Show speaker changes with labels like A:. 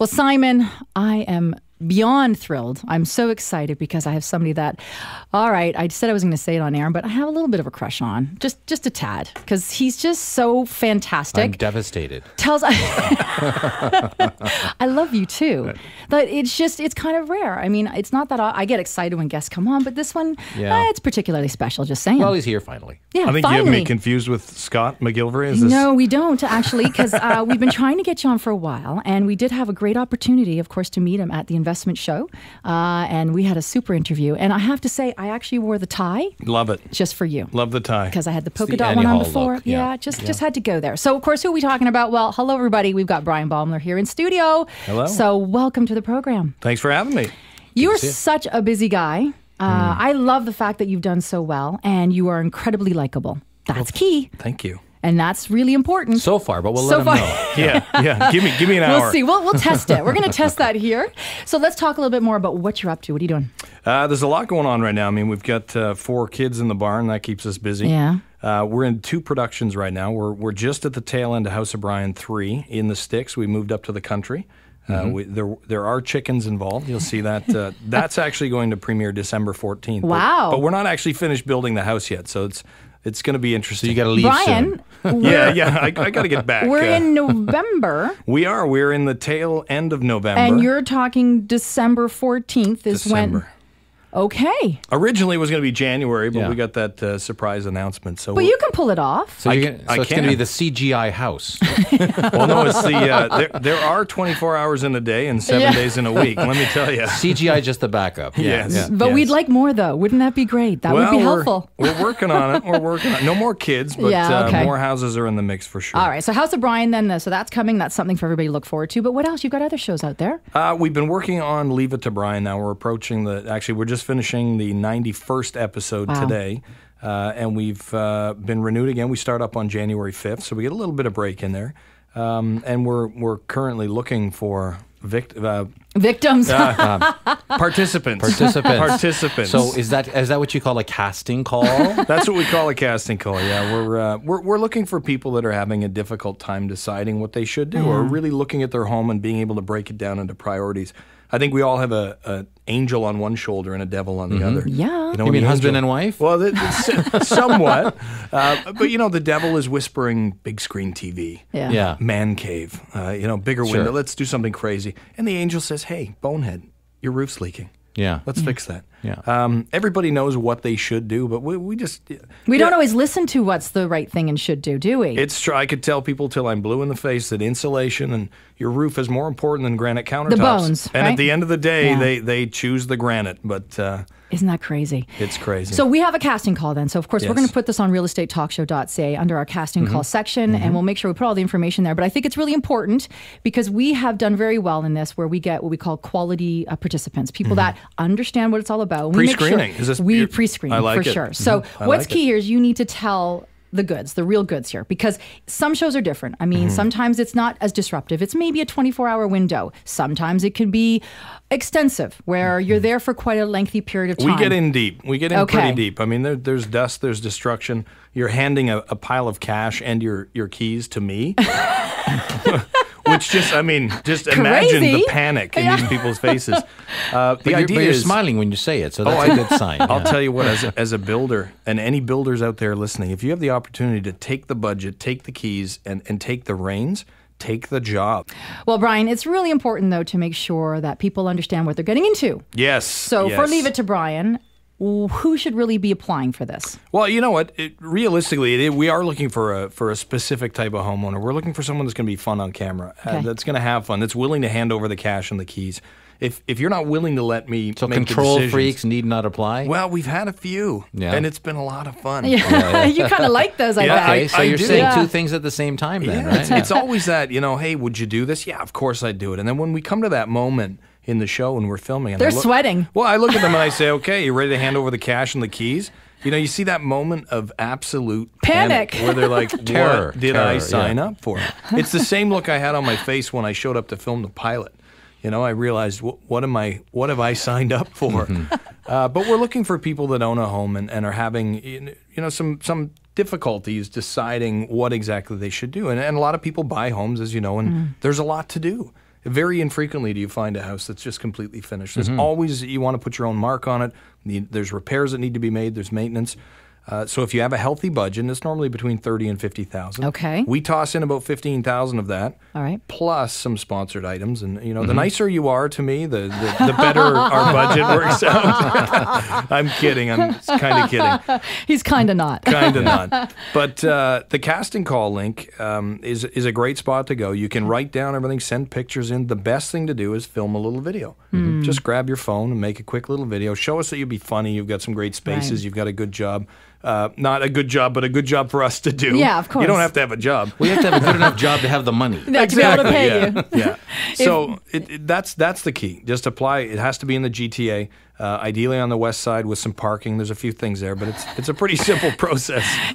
A: Well, Simon, I am beyond thrilled. I'm so excited because I have somebody that, all right, I said I was going to say it on air, but I have a little bit of a crush on, just a tad, because he's just so fantastic.
B: I'm devastated.
A: I love you too, but it's kind of rare. I mean, it's not that I get excited when guests come on, but this one, it's particularly special, just saying.
B: Well, he's here finally.
A: Yeah,
C: I think
A: finally.
C: you have me confused with Scott McGilvery.
A: No, we don't actually, because we've been trying to get you on for a while, and we did have a great opportunity, of course, to meet him at the investment show, and we had a super interview. And I have to say, I actually wore the tie.
C: Love it.
A: Just for you.
C: Love the tie.
A: Because I had the polka
B: the
A: dot
B: Annie
A: one on
B: Hall
A: before.
B: look.
A: Just had to go there. So, of course, who are we talking about? Well, hello, everybody. We've got Bryan Baeumler here in studio.
C: Hello.
A: So, welcome to the program.
C: Thanks for having me.
A: You are such a busy guy. I love the fact that you've done so well, and you are incredibly likable. That's key.
C: Thank you.
A: And that's really important.
B: So far, but we'll let him know.
C: Yeah. Give me an hour.
A: We'll see. We'll test it. We're going to test that here. So let's talk a little bit more about what you're up to. What are you doing?
C: There's a lot going on right now. I mean, we've got 4 kids in the barn. That keeps us busy.
A: Yeah.
C: We're in 2 productions right now. We're just at the tail end of House of Bryan 3 in the sticks. We moved up to the country. There are chickens involved. You'll see that. That's actually going to premiere December 14th.
A: Wow.
C: But we're not actually finished building the house yet, so it's going to be interesting.
B: So you got to leave
A: Bryan,
B: soon.
C: Yeah. I got to get back.
A: we're in November.
C: We're in the tail end of November.
A: And you're talking December 14th is when...
C: December.
A: Okay.
C: Originally, it was going to be January, but
B: Yeah.
C: we got that surprise announcement. So,
A: But you can pull it off.
B: So,
C: I
B: it's going to
C: can.
B: be the CGI house.
C: well, no, it's the there are 24 hours in a day and 7 days in a week. Let me tell you.
B: CGI just the backup.
C: Yes.
B: Yeah.
A: But we'd like more, though. Wouldn't that be great? That would be helpful.
C: We're working on it. No more kids, but more houses are in the mix for sure.
A: All right. So House of Bryan then. So that's coming. That's something for everybody to look forward to. But what else? You've got other shows out there.
C: We've been working on Leave It to Bryan now. We're approaching we're just finishing the 91st episode today. And we've been renewed again. We start up on January 5th, so we get a little bit of break in there. And we're currently looking for
A: Victims.
C: Participants.
B: So is that what you call a casting call?
C: That's what we call a casting call. Yeah, we're looking for people that are having a difficult time deciding what they should do, or really looking at their home and being able to break it down into priorities. I think we all have an angel on one shoulder and a devil on the other.
A: Yeah.
B: You mean husband and wife?
C: Well, somewhat. But, the devil is whispering big screen TV.
A: Yeah.
C: Man cave. Bigger window. Let's do something crazy. And the angel says, hey, bonehead, your roof's leaking.
B: Yeah.
C: Let's fix that.
B: Yeah.
C: Everybody knows what they should do, but we just...
A: We don't always listen to what's the right thing and should do we?
C: It's true. I could tell people till I'm blue in the face that insulation and your roof is more important than granite countertops.
A: The bones,
C: And
A: right?
C: at the end of the day, they choose the granite, but...
A: Isn't that crazy?
C: It's crazy.
A: So we have a casting call then. So, of course, we're
C: Yes.
A: going to put this on realestatetalkshow.ca under our casting call section, and we'll make sure we put all the information there. But I think it's really important because we have done very well in this where we get what we call quality participants, people that understand what it's all about. We make
C: Pre-screening.
A: Sure we pre-screen
C: I like
A: for
C: it.
A: sure. So
C: I
A: what's
C: like
A: key
C: it.
A: here is you need to tell the goods, the real goods here, because some shows are different. I mean, sometimes it's not as disruptive. It's maybe a 24-hour window. Sometimes it could be extensive, where you're there for quite a lengthy period of time.
C: We get in deep. We get in
A: Okay.
C: pretty deep. I mean, there's dust, there's destruction. You're handing a pile of cash and your keys to me. Which just imagine the panic in these people's faces.
B: But you're smiling when you say it, so that's a good sign.
C: I'll tell you what, as a builder, and any builders out there listening, if you have the opportunity to take the budget, take the keys, and take the reins, take the job.
A: Well, Bryan, it's really important, though, to make sure that people understand what they're getting into.
C: Yes.
A: So for Leave It to Bryan, who should really be applying for this?
C: Well, you know what? Realistically, we are looking for a specific type of homeowner. We're looking for someone that's going to be fun on camera, that's going to have fun, that's willing to hand over the cash and the keys. If you're not willing to let me
B: So
C: make
B: control
C: the decisions,
B: freaks need not apply?
C: well, we've had a few, and it's been a lot of fun.
A: Yeah. You kind of like those, I bet.
B: Okay, so
C: I
B: you're
C: do.
B: saying
A: Yeah.
B: two things at the same time then, right?
C: It's always that, hey, would you do this? Yeah, of course I'd do it. And then when we come to that moment in the show and we're filming, and
A: They're sweating.
C: Well, I look at them and I say, okay, you ready to hand over the cash and the keys? You see that moment of absolute
A: Panic.
C: where they're like,
B: Terror.
C: what did I
B: Terror,
C: sign up for? It's the same look I had on my face when I showed up to film the pilot. I realized, what have I signed up for? But we're looking for people that own a home and are having, some difficulties deciding what exactly they should do. And a lot of people buy homes, as you know, and there's a lot to do. Very infrequently do you find a house that's just completely finished. There's always, you want to put your own mark on it. There's repairs that need to be made. There's maintenance. So if you have a healthy budget, and it's normally between $30,000 and $50,000.
A: Okay.
C: We toss in about $15,000 of that.
A: All right.
C: Plus some sponsored items. And, the nicer you are to me, the better our budget works out. I'm kidding. I'm kind of kidding.
A: He's kind of not.
C: Kind of not. But the casting call link is a great spot to go. You can write down everything, send pictures in. The best thing to do is film a little video. Just grab your phone and make a quick little video. Show us that you'll be funny. You've got some great spaces. You've got a good job. Not a good job, but a good job for us to do.
A: Yeah, of course.
C: You don't have to have a job.
B: We have to have a good enough job to have the money.
A: To be able to pay you.
C: Yeah. So that's the key. Just apply. It has to be in the GTA, ideally on the west side with some parking. There's a few things there, but it's a pretty simple process.